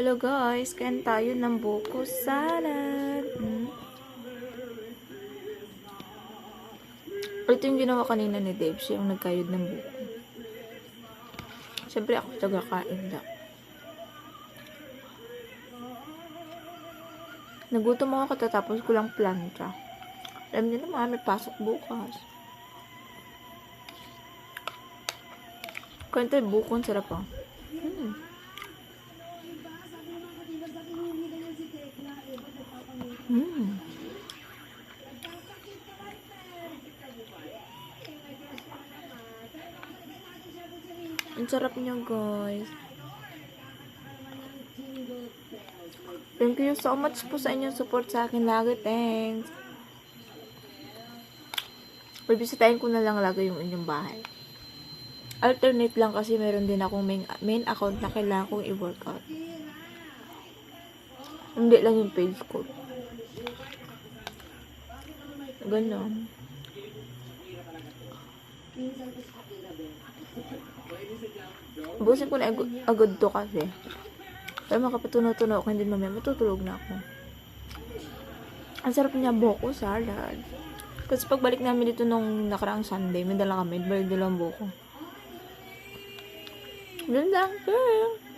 Hello guys, kain tayo ng buko salad. Ito yung ginawa kanina ni Dave, siya yung nagkayod ng buko. Siyempre ako tagakain lang. Nagutom ako katatapos ko lang plancha. Alam niyo naman, may pasok bukas. Kwento yung buko, ang sarap ah. Ang sarap niya guys. Thank you so much po sa inyong support sa akin lagi. Thanks. Bibisitahin ko na lang lagi yung inyong bahay. Alternate lang kasi meron din akong main account na kailangan kong i-workout. Hindi lang yung page ko. Ganon. Busin ko na agad to kasi. Pero makapatunaw-tunaw ako, hindi mamaya matutulog na ako. Ang sarap niya buko salad. Kasi pagbalik namin dito nung nakaraang Sunday, may dala kami, balik dalang buko. Doon lang, girl.